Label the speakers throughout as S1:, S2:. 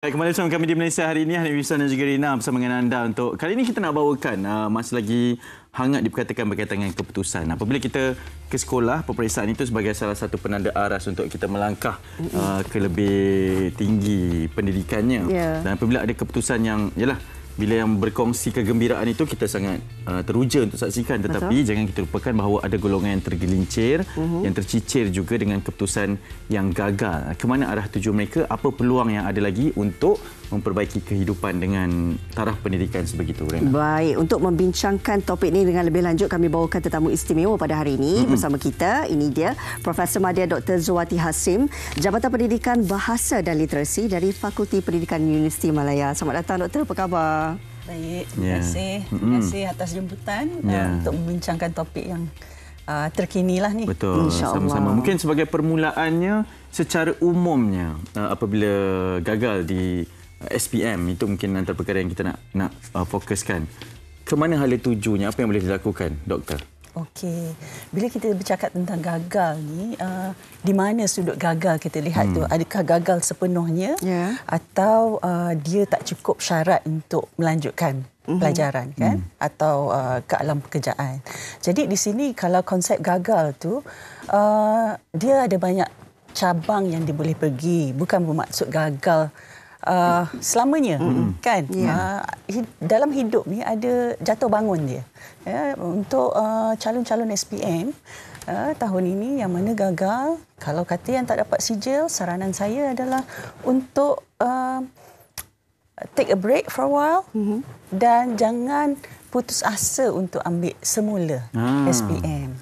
S1: Baik, kembali bersama kami di Malaysia hari ini, Hanif Wissan dan juga Rina bersama dengan anda. Untuk kali ini kita nak bawakan masih lagi hangat diperkatakan berkaitan dengan keputusan. Apabila kita ke sekolah, peperiksaan itu sebagai salah satu penanda aras untuk kita melangkah ke lebih tinggi pendidikannya. Dan apabila ada keputusan yang, bila yang berkongsi kegembiraan itu kita sangat teruja untuk saksikan, tetapi jangan kita lupakan bahawa ada golongan yang tergelincir, yang tercicir juga dengan keputusan yang gagal. Ke mana arah tuju mereka, apa peluang yang ada lagi untuk memperbaiki kehidupan dengan taraf pendidikan sebegitu, Rena.
S2: Baik, untuk membincangkan topik ini dengan lebih lanjut, kami bawakan tetamu istimewa pada hari ini bersama kita. Ini dia, Profesor Madya Dr. Zuwati Hasim, Jabatan Pendidikan Bahasa dan Literasi dari Fakulti Pendidikan Universiti Malaya. Selamat datang, Doktor. Apa khabar?
S3: Baik, terima kasih. Terima kasih atas jemputan untuk membincangkan topik yang terkini lah ni.
S1: Betul, sama-sama. Mungkin sebagai permulaannya, secara umumnya apabila gagal di SPM, itu mungkin antara perkara yang kita nak fokuskan. Ke mana hala tujunya, apa yang boleh dilakukan, Doktor? Okey,
S3: bila kita bercakap tentang gagal ni, di mana sudut gagal kita lihat tu? Adakah gagal sepenuhnya atau dia tak cukup syarat untuk melanjutkan pelajaran, kan? Atau ke alam pekerjaan. Jadi di sini kalau konsep gagal tu, dia ada banyak cabang yang dia boleh pergi. Bukan bermaksud gagal selamanya, kan? Dalam hidup ni ada jatuh bangun dia. Untuk calon-calon SPM tahun ini yang mana gagal, kalau kata yang tak dapat sijil, saranan saya adalah untuk take a break for a while dan jangan putus asa untuk ambil semula SPM.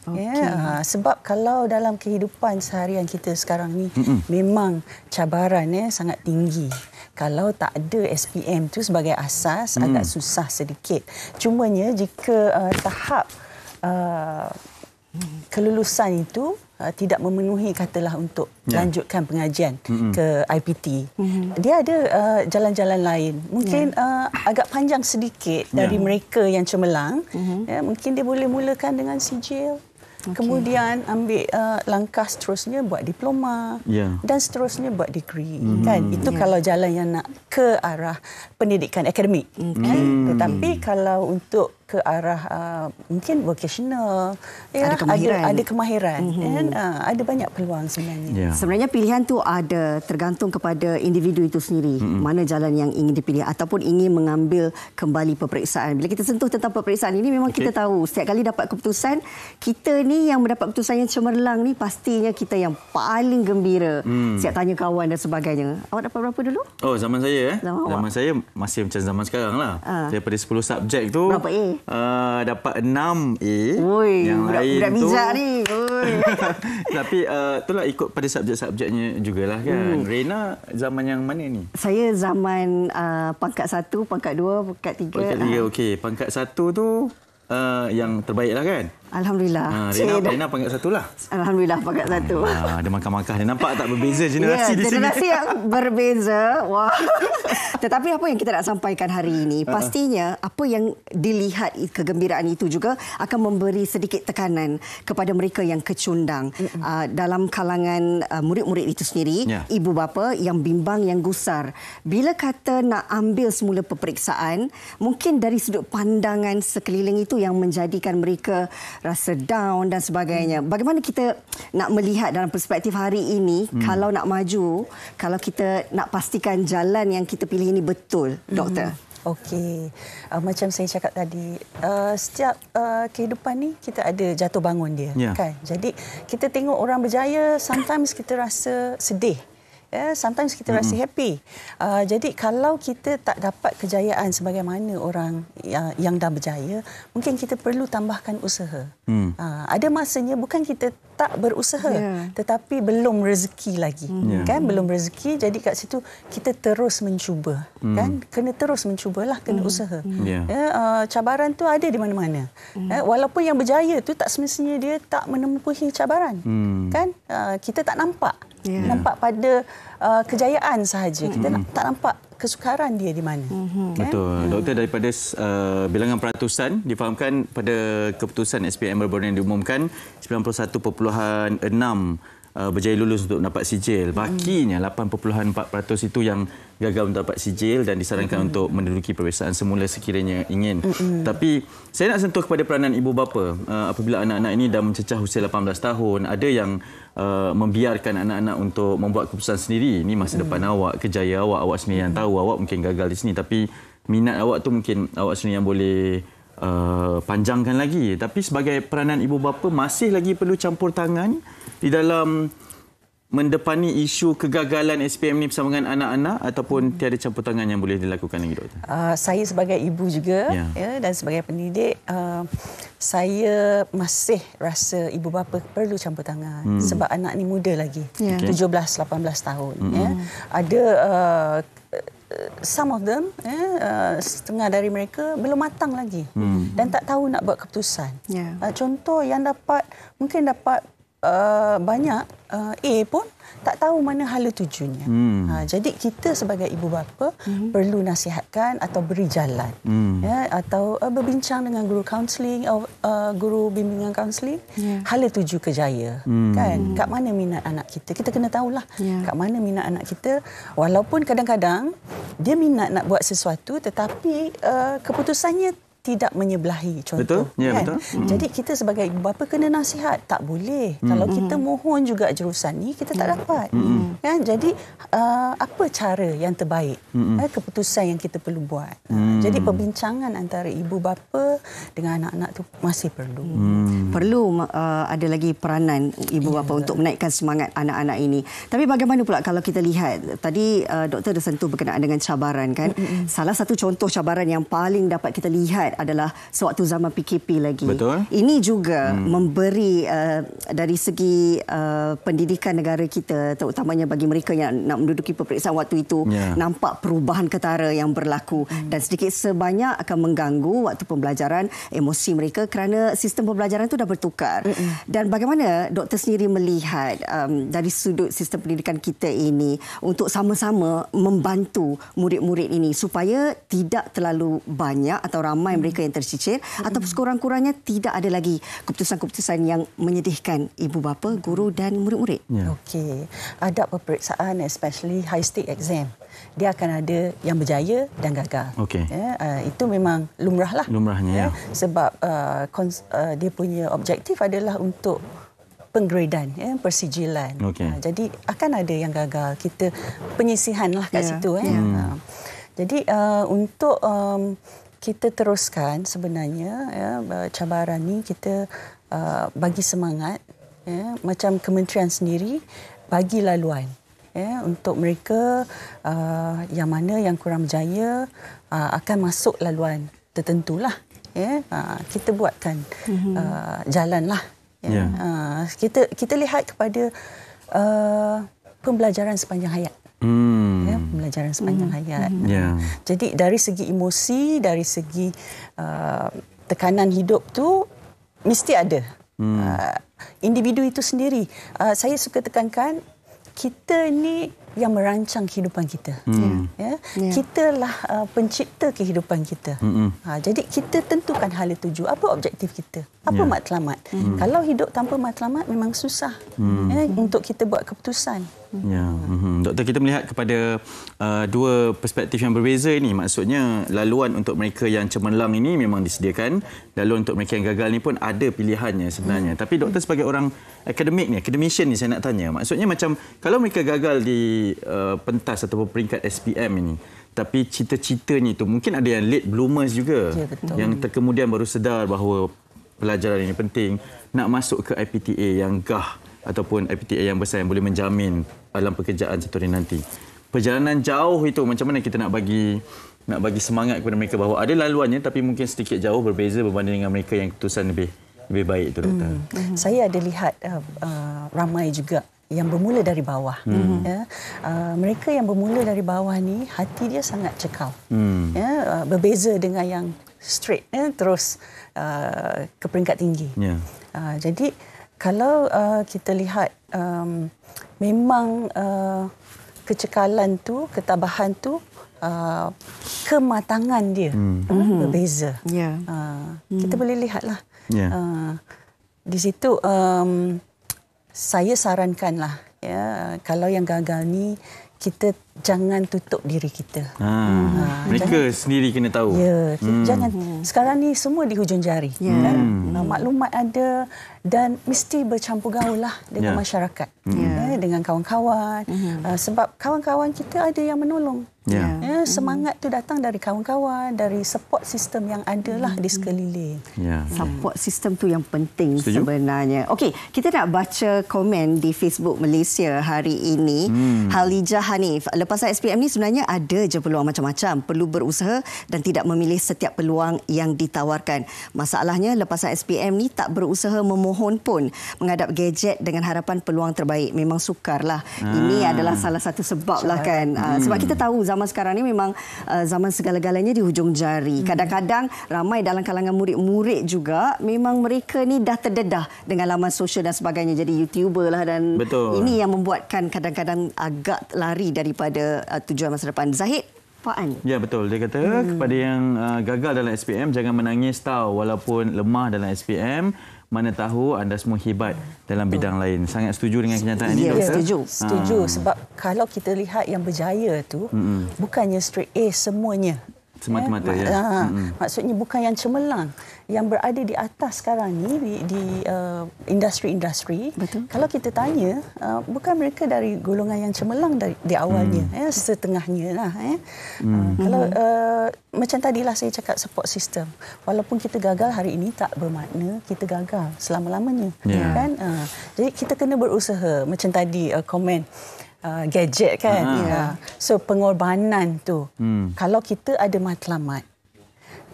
S3: Sebab kalau dalam kehidupan seharian kita sekarang ni memang cabaran sangat tinggi. Kalau tak ada SPM tu sebagai asas, agak susah sedikit. Cumanya jika tahap kelulusan itu tidak memenuhi, katalah untuk lanjutkan pengajian ke IPT, dia ada jalan-jalan lain. Mungkin agak panjang sedikit dari mereka yang cemerlang. Mungkin dia boleh mulakan dengan sijil. Kemudian ambil langkah seterusnya buat diploma dan seterusnya buat degree. Kan? Itu kalau jalan yang nak ke arah pendidikan akademik. Tetapi kalau untuk ke arah mungkin vocational, ada kemahiran dan ada banyak peluang sebenarnya.
S2: Sebenarnya pilihan tu ada tergantung kepada individu itu sendiri, mana jalan yang ingin dipilih ataupun ingin mengambil kembali peperiksaan. Bila kita sentuh tentang peperiksaan ini, memang kita tahu setiap kali dapat keputusan, kita ni yang mendapat keputusan yang cemerlang ni pastinya kita yang paling gembira. Siap tanya kawan dan sebagainya. Awak dapat berapa dulu?
S1: Oh, zaman saya zaman saya masih macam zaman sekarang lah. Daripada 10 subjek tu
S2: berapa A?
S1: Dapat 6 A. Yang lain
S2: budak
S1: tu
S2: bijak ni.
S1: Tapi itulah ikut pada subjek-subjeknya jugalah, kan. Rena zaman yang mana ni?
S2: Saya zaman pangkat 1, pangkat 2, pangkat 3.
S1: Pangkat 3, okey. Pangkat 1 tu yang terbaiklah, kan?
S2: Alhamdulillah.
S1: Rena pangkat 1 lah.
S2: Alhamdulillah pangkat 1.
S1: Ada makan-makan. Dia nampak tak berbeza generasi di sini.
S2: Generasi yang berbeza. Wah. Tetapi apa yang kita nak sampaikan hari ini, pastinya apa yang dilihat kegembiraan itu juga akan memberi sedikit tekanan kepada mereka yang kecundang. Dalam kalangan murid-murid itu sendiri, ibu bapa yang bimbang, yang gusar. Bila kata nak ambil semula peperiksaan, mungkin dari sudut pandangan sekeliling itu yang menjadikan mereka rasa down dan sebagainya. Bagaimana kita nak melihat dalam perspektif hari ini, kalau nak maju, kalau kita nak pastikan jalan yang kita pilih ini betul, Doktor?
S3: Okey, macam saya cakap tadi, setiap kehidupan ni kita ada jatuh bangun dia, kan? Jadi kita tengok orang berjaya, sometimes kita rasa sedih. Sometimes kita rasa happy. Jadi kalau kita tak dapat kejayaan sebagaimana orang yang dah berjaya, mungkin kita perlu tambahkan usaha. Ada masanya bukan kita tak berusaha, tetapi belum rezeki lagi. Kan? Belum rezeki, jadi kat situ kita terus mencuba. Kan? Kena terus mencubalah, kena usaha. Cabaran tu ada di mana-mana. Walaupun yang berjaya tu tak semestinya dia tak menempuhi cabaran. Kan? Kita tak nampak. Nampak pada kejayaan sahaja. Kita tak nampak kesukaran dia di mana.
S1: Betul. Doktor, daripada bilangan peratusan difahamkan pada keputusan SPM baru-baru yang diumumkan 91.6 berjaya lulus untuk dapat sijil. Bakinya 8.4% itu yang gagal mendapat sijil dan disarankan untuk menduduki peperiksaan semula sekiranya ingin. Tapi saya nak sentuh kepada peranan ibu bapa apabila anak-anak ini dah mencecah usia 18 tahun. Ada yang membiarkan anak-anak untuk membuat keputusan sendiri. Ini masa depan awak, kerjaya awak sendiri yang tahu. Awak mungkin gagal di sini tapi minat awak tu mungkin awak sendiri yang boleh panjangkan lagi. Tapi sebagai peranan ibu bapa masih lagi perlu campur tangan di dalam mendepani isu kegagalan SPM ni bersama dengan anak-anak ataupun tiada campur tangan yang boleh dilakukan lagi, Doktor?
S3: Saya sebagai ibu juga dan sebagai pendidik, saya masih rasa ibu bapa perlu campur tangan sebab anak ni muda lagi, 17-18 tahun. Ada some of them, setengah dari mereka belum matang lagi dan tak tahu nak buat keputusan. Contoh yang mungkin dapat banyak A pun tak tahu mana hala tujunya. Jadi kita sebagai ibu bapa perlu nasihatkan atau beri jalan, atau berbincang dengan guru kaunseling, guru bimbingan kaunseling, hala tuju kejaya. Kan, kat mana minat anak kita? Kita kena tahulah kat mana minat anak kita. Walaupun kadang-kadang dia minat nak buat sesuatu tetapi keputusannya tidak menyebelahi, contoh.
S1: Betul? Ya,
S3: kan?
S1: betul.
S3: Jadi kita sebagai ibu bapa kena nasihat, tak boleh. Kalau kita mohon juga jurusan ni, kita tak dapat. Kan? Jadi apa cara yang terbaik? Keputusan yang kita perlu buat. Jadi perbincangan antara ibu bapa dengan anak-anak tu masih perlu.
S2: Perlu ada lagi peranan ibu bapa untuk menaikkan semangat anak-anak ini. Tapi bagaimana pula kalau kita lihat, tadi doktor dah sentuh berkenaan dengan cabaran, kan? Salah satu contoh cabaran yang paling dapat kita lihat adalah sewaktu zaman PKP lagi.
S1: Betul.
S2: Ini juga memberi dari segi pendidikan negara kita, terutamanya bagi mereka yang nak menduduki peperiksaan waktu itu, nampak perubahan ketara yang berlaku dan sedikit sebanyak akan mengganggu waktu pembelajaran, emosi mereka kerana sistem pembelajaran itu dah bertukar. Dan bagaimana doktor sendiri melihat dari sudut sistem pendidikan kita ini untuk sama-sama membantu murid-murid ini supaya tidak terlalu banyak atau ramai mereka yang tercicir atau sekurang-kurangnya tidak ada lagi keputusan-keputusan yang menyedihkan ibu bapa, guru dan murid-murid.
S3: Okey. Adab peperiksaan, especially high stake exam, dia akan ada yang berjaya dan gagal. Itu memang lumrah lah.
S1: Lumrahnya,
S3: Sebab dia punya objektif adalah untuk penggradan, persijilan. Jadi akan ada yang gagal. Kita penyisihan lah kat situ. Jadi untuk kita teruskan sebenarnya cabaran ni, kita bagi semangat, macam kementerian sendiri bagi laluan untuk mereka yang mana yang kurang berjaya akan masuk laluan tertentulah. Kita buatkan jalan lah. Kita lihat kepada pembelajaran sepanjang hayat. Pembelajaran sepanjang hayat. Jadi dari segi emosi, dari segi tekanan hidup tu mesti ada. Individu itu sendiri. Saya suka tekankan, kita ni yang merancang kehidupan kita. Kitalah pencipta kehidupan kita. Jadi kita tentukan hala tuju. Apa objektif kita? Apa matlamat? Kalau hidup tanpa matlamat memang susah untuk kita buat keputusan.
S1: Doktor, kita melihat kepada dua perspektif yang berbeza ini. Maksudnya laluan untuk mereka yang cemerlang ini memang disediakan. Laluan untuk mereka yang gagal ni pun ada pilihannya sebenarnya. Tapi doktor sebagai orang akademik ni, academician ni, saya nak tanya. Maksudnya macam kalau mereka gagal di pentas atau peringkat SPM ini, tapi cita-citanya itu mungkin ada yang late bloomers juga, yang kemudian baru sedar bahawa pelajaran ini penting, nak masuk ke IPTA yang gah ataupun IPTA yang besar yang boleh menjamin dalam pekerjaan satu hari nanti. Perjalanan jauh itu macam mana kita nak bagi semangat kepada mereka bahawa ada laluannya tapi mungkin sedikit jauh berbeza berbanding dengan mereka yang keputusan lebih baik itu, doktor.
S3: Saya ada lihat ramai juga yang bermula dari bawah. Mereka yang bermula dari bawah ni hati dia sangat cekal. Berbeza dengan yang straight terus ke peringkat tinggi. Jadi kalau kita lihat memang kecekalan tu, ketabahan tu, kematangan dia berbeza. Kita boleh lihatlah. Di situ saya sarankanlah, kalau yang gagal ni kita jangan tutup diri kita.
S1: Mereka sendiri kena tahu.
S3: Ya, jangan. Sekarang ni semua di hujung jari. Kan? Maklumat ada dan mesti bercampur gaul lah dengan masyarakat. Dengan kawan-kawan. Sebab kawan-kawan kita ada yang menolong. Semangat tu datang dari kawan-kawan, dari support system yang ada lah di sekeliling.
S2: Support system tu yang penting sebenarnya. Okey, kita nak baca komen di Facebook Malaysia hari ini. Halijah Hanif, lepasan SPM ni sebenarnya ada je peluang macam-macam. Perlu berusaha dan tidak memilih setiap peluang yang ditawarkan. Masalahnya lepasan SPM ni tak berusaha memohon pun menghadap gadget dengan harapan peluang terbaik. Memang sukarlah. Ini adalah salah satu sebab lah kan. Sebab kita tahu zaman sekarang ni memang zaman segala-galanya di hujung jari. Kadang-kadang ramai dalam kalangan murid-murid juga memang mereka ni dah terdedah dengan laman sosial dan sebagainya. Jadi YouTuber lah dan ini yang membuatkan kadang-kadang agak lari daripada tujuan masa depan. Zahid, Puan.
S1: Ya, betul. Dia kata kepada yang gagal dalam SPM, jangan menangis tahu walaupun lemah dalam SPM. Mana tahu anda semua hebat dalam bidang lain. Sangat setuju dengan kenyataan ini, Doktor?
S3: Setuju. Sebab kalau kita lihat yang berjaya tu, bukannya straight A semuanya.
S1: Semata-mata,
S3: Maksudnya bukan yang cemerlang. Yang berada di atas sekarang ni di industri-industri. Kalau kita tanya, bukan mereka dari golongan yang cemerlang di awalnya. Setengahnya lah. Kalau macam tadilah saya cakap support system. Walaupun kita gagal hari ini tak bermakna kita gagal selama-lamanya. Kan? Jadi kita kena berusaha. Macam tadi komen. Gadget kan. So pengorbanan tu. Kalau kita ada matlamat,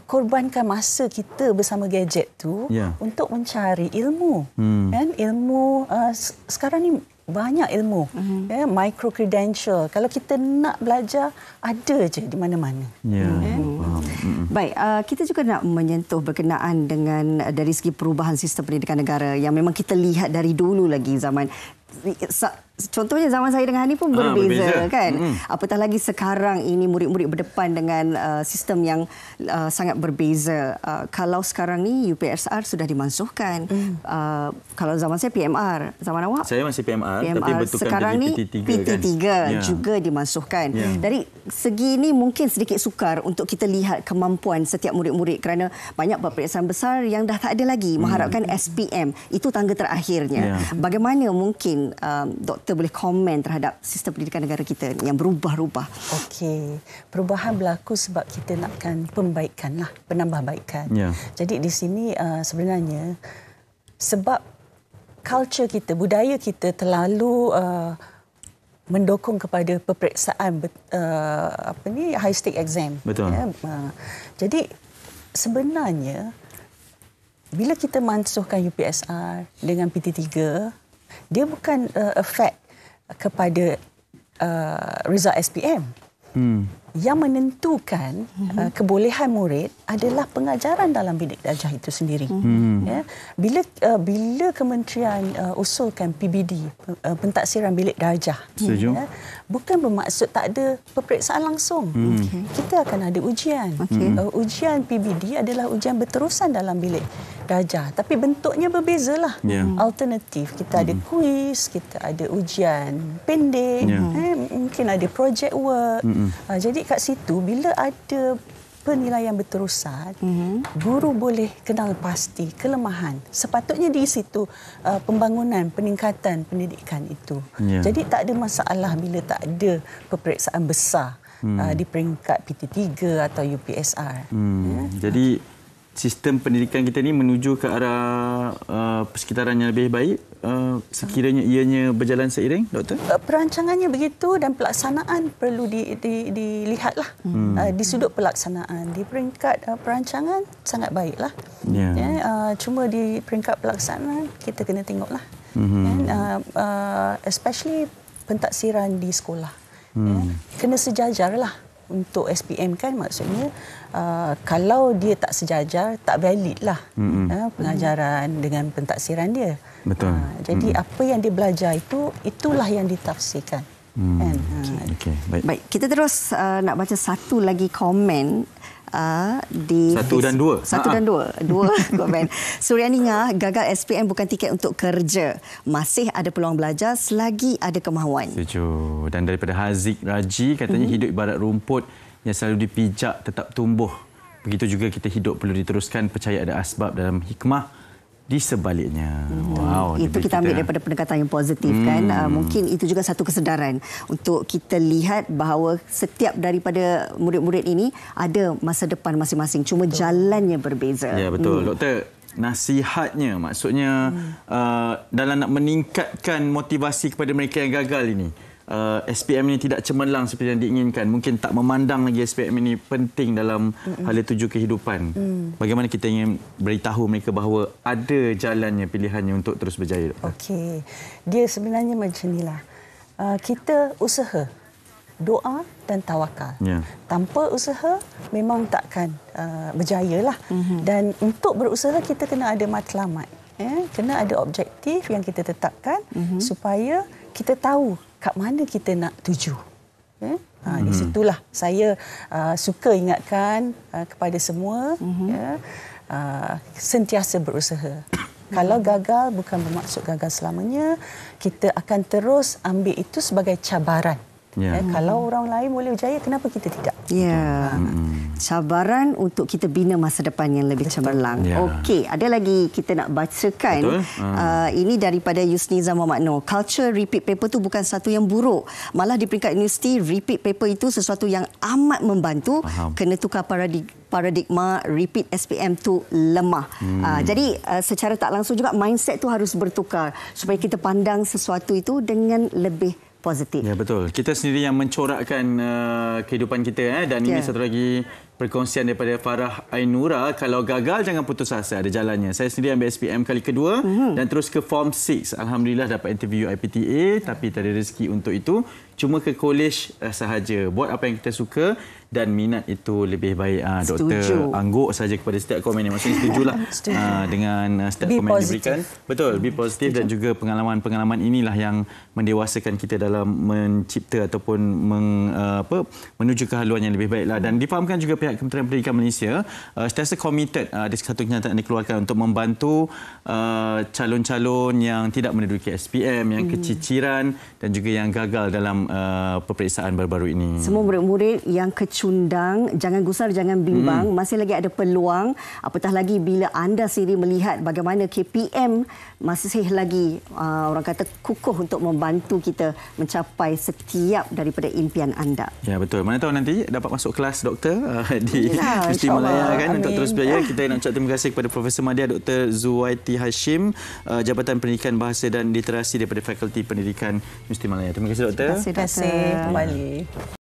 S3: korbankan masa kita bersama gadget tu untuk mencari ilmu. Kan? Ilmu sekarang ni banyak ilmu. Micro credential. Kalau kita nak belajar, ada je di mana-mana.
S2: Baik, kita juga nak menyentuh berkenaan dengan dari segi perubahan sistem pendidikan negara yang memang kita lihat dari dulu lagi zaman. Contohnya zaman saya dengan Hani pun berbeza kan. Apatah lagi sekarang ini murid-murid berdepan dengan sistem yang sangat berbeza. Kalau sekarang ni UPSR sudah dimansuhkan. Kalau zaman saya PMR. Zaman awak?
S1: Saya masih PMR. Tapi bentukan
S2: sekarang ni PT3
S1: kan?
S2: juga dimansuhkan. Dari segi ini mungkin sedikit sukar untuk kita lihat kemampuan setiap murid-murid kerana banyak peperiksaan besar yang dah tak ada lagi mengharapkan SPM. Itu tangga terakhirnya. Bagaimana mungkin Doktor boleh komen terhadap sistem pendidikan negara kita yang berubah-ubah?
S3: Okey, perubahan berlaku sebab kita nakkan pembaikan lah, penambahbaikan. Jadi di sini sebenarnya sebab culture kita, budaya kita terlalu mendukung kepada peperiksaan high stake exam.
S1: Betul.
S3: Jadi sebenarnya bila kita mansuhkan UPSR dengan PT3, dia bukan efek kepada result SPM. Yang menentukan kebolehan murid adalah pengajaran dalam bilik darjah itu sendiri. Bila kementerian usulkan PBD, pentaksiran bilik darjah, bukan bermaksud tak ada peperiksaan langsung. Kita akan ada ujian. Ujian PBD adalah ujian berterusan dalam bilik darjah, tapi bentuknya berbezalah. Alternatif, kita ada kuis, kita ada ujian pendek, mungkin ada project work. Jadi kat situ bila ada penilaian berterusan, guru boleh kenal pasti kelemahan. Sepatutnya di situ pembangunan, peningkatan pendidikan itu. Jadi tak ada masalah bila tak ada peperiksaan besar di peringkat PT3 atau UPSR.
S1: Jadi sistem pendidikan kita ni menuju ke arah persekitaran yang lebih baik sekiranya ianya berjalan seiring, Doktor?
S3: Perancangannya begitu dan pelaksanaan perlu dilihatlah. Di sudut pelaksanaan, di peringkat perancangan sangat baiklah. Cuma di peringkat pelaksanaan kita kena tengoklah. Especially pentaksiran di sekolah. Kena sejajarlah. Untuk SPM kan maksudnya kalau dia tak sejajar, tak valid lah pengajaran dengan pentaksiran dia.
S1: Betul.
S3: Jadi apa yang dia belajar itulah yang ditafsirkan. Kan?
S1: Okey, baik.
S2: Baik, kita terus nak baca satu lagi komen di
S1: Satu dan dua.
S2: Satu dan dua. Dua komen. Suryani Ngah, gagal SPM bukan tiket untuk kerja. Masih ada peluang belajar selagi ada kemahuan.
S1: Setuju. Dan daripada Haziq Raji katanya hidup ibarat rumput yang selalu dipijak tetap tumbuh. Begitu juga kita hidup perlu diteruskan, percaya ada asbab dalam hikmah di sebaliknya. Wow,
S2: Itu kita ambil daripada pendekatan yang positif kan. Mungkin itu juga satu kesedaran untuk kita lihat bahawa setiap daripada murid-murid ini ada masa depan masing-masing. Cuma jalannya berbeza.
S1: Ya, betul. Doktor, nasihatnya maksudnya dalam nak meningkatkan motivasi kepada mereka yang gagal ini. SPM ini tidak cemerlang seperti yang diinginkan. Mungkin tak memandang lagi SPM ini penting dalam hala tuju kehidupan. Bagaimana kita ingin beritahu mereka bahawa ada jalannya, pilihannya untuk terus berjaya?
S3: Okey. Dia sebenarnya macam inilah. Kita usaha, doa dan tawakal.
S1: Ya.
S3: Tanpa usaha memang takkan berjaya lah. Dan untuk berusaha kita kena ada matlamat. Kena ada objektif yang kita tetapkan supaya kita tahu kat mana kita nak tuju. Di situlah saya suka ingatkan kepada semua sentiasa berusaha. Kalau gagal bukan bermaksud gagal selamanya, kita akan terus ambil itu sebagai cabaran. Kalau orang lain boleh berjaya, kenapa kita tidak?
S2: Ya. Cabaran untuk kita bina masa depan yang lebih cemerlang.
S1: Ya.
S2: Okey, ada lagi kita nak bacakan. Ini daripada Yusniza Muhammad Noor. Culture repeat paper tu bukan satu yang buruk. Malah di peringkat universiti, repeat paper itu sesuatu yang amat membantu. Kena tukar paradigma repeat SPM tu lemah. Jadi secara tak langsung juga mindset tu harus bertukar supaya kita pandang sesuatu itu dengan lebih positif.
S1: Ya, betul. Kita sendiri yang mencorakkan kehidupan kita. Dan ini satu lagi perkongsian daripada Farah Ainura. Kalau gagal, jangan putus asa. Ada jalannya. Saya sendiri ambil SPM kali kedua dan terus ke Form 6. Alhamdulillah dapat interview IPTA tapi tak ada rezeki untuk itu. Cuma ke college sahaja. Buat apa yang kita suka dan minat itu lebih baik. Doktor angguk saja kepada setiap komen yang maksudnya setujulah dengan setiap komen yang diberikan. Betul, be positif dan juga pengalaman-pengalaman inilah yang mendewasakan kita dalam mencipta ataupun menuju ke haluan yang lebih baiklah. Dan difahamkan juga pihak Kementerian Pendidikan Malaysia sentiasa committed, ada satu kenyataan dikeluarkan untuk membantu calon-calon yang tidak menduduki SPM, yang keciciran dan juga yang gagal dalam peperiksaan baru-baru ini.
S2: Semua murid-murid yang kecundang, jangan gusar, jangan bimbang. Masih lagi ada peluang. Apatah lagi bila anda sendiri melihat bagaimana KPM masih lagi orang kata kukuh untuk membantu kita mencapai setiap daripada impian anda.
S1: Ya, betul. Mana tahu nanti dapat masuk kelas doktor di Universiti Malaya kan. Amin. Untuk terus berjaya. Kita nak ucap terima kasih kepada Profesor Madya Dr. Zuwaiti Hashim, Jabatan Pendidikan Bahasa dan Literasi daripada Fakulti Pendidikan Universiti Malaya. Terima kasih doktor.
S3: Terima kasih kembali.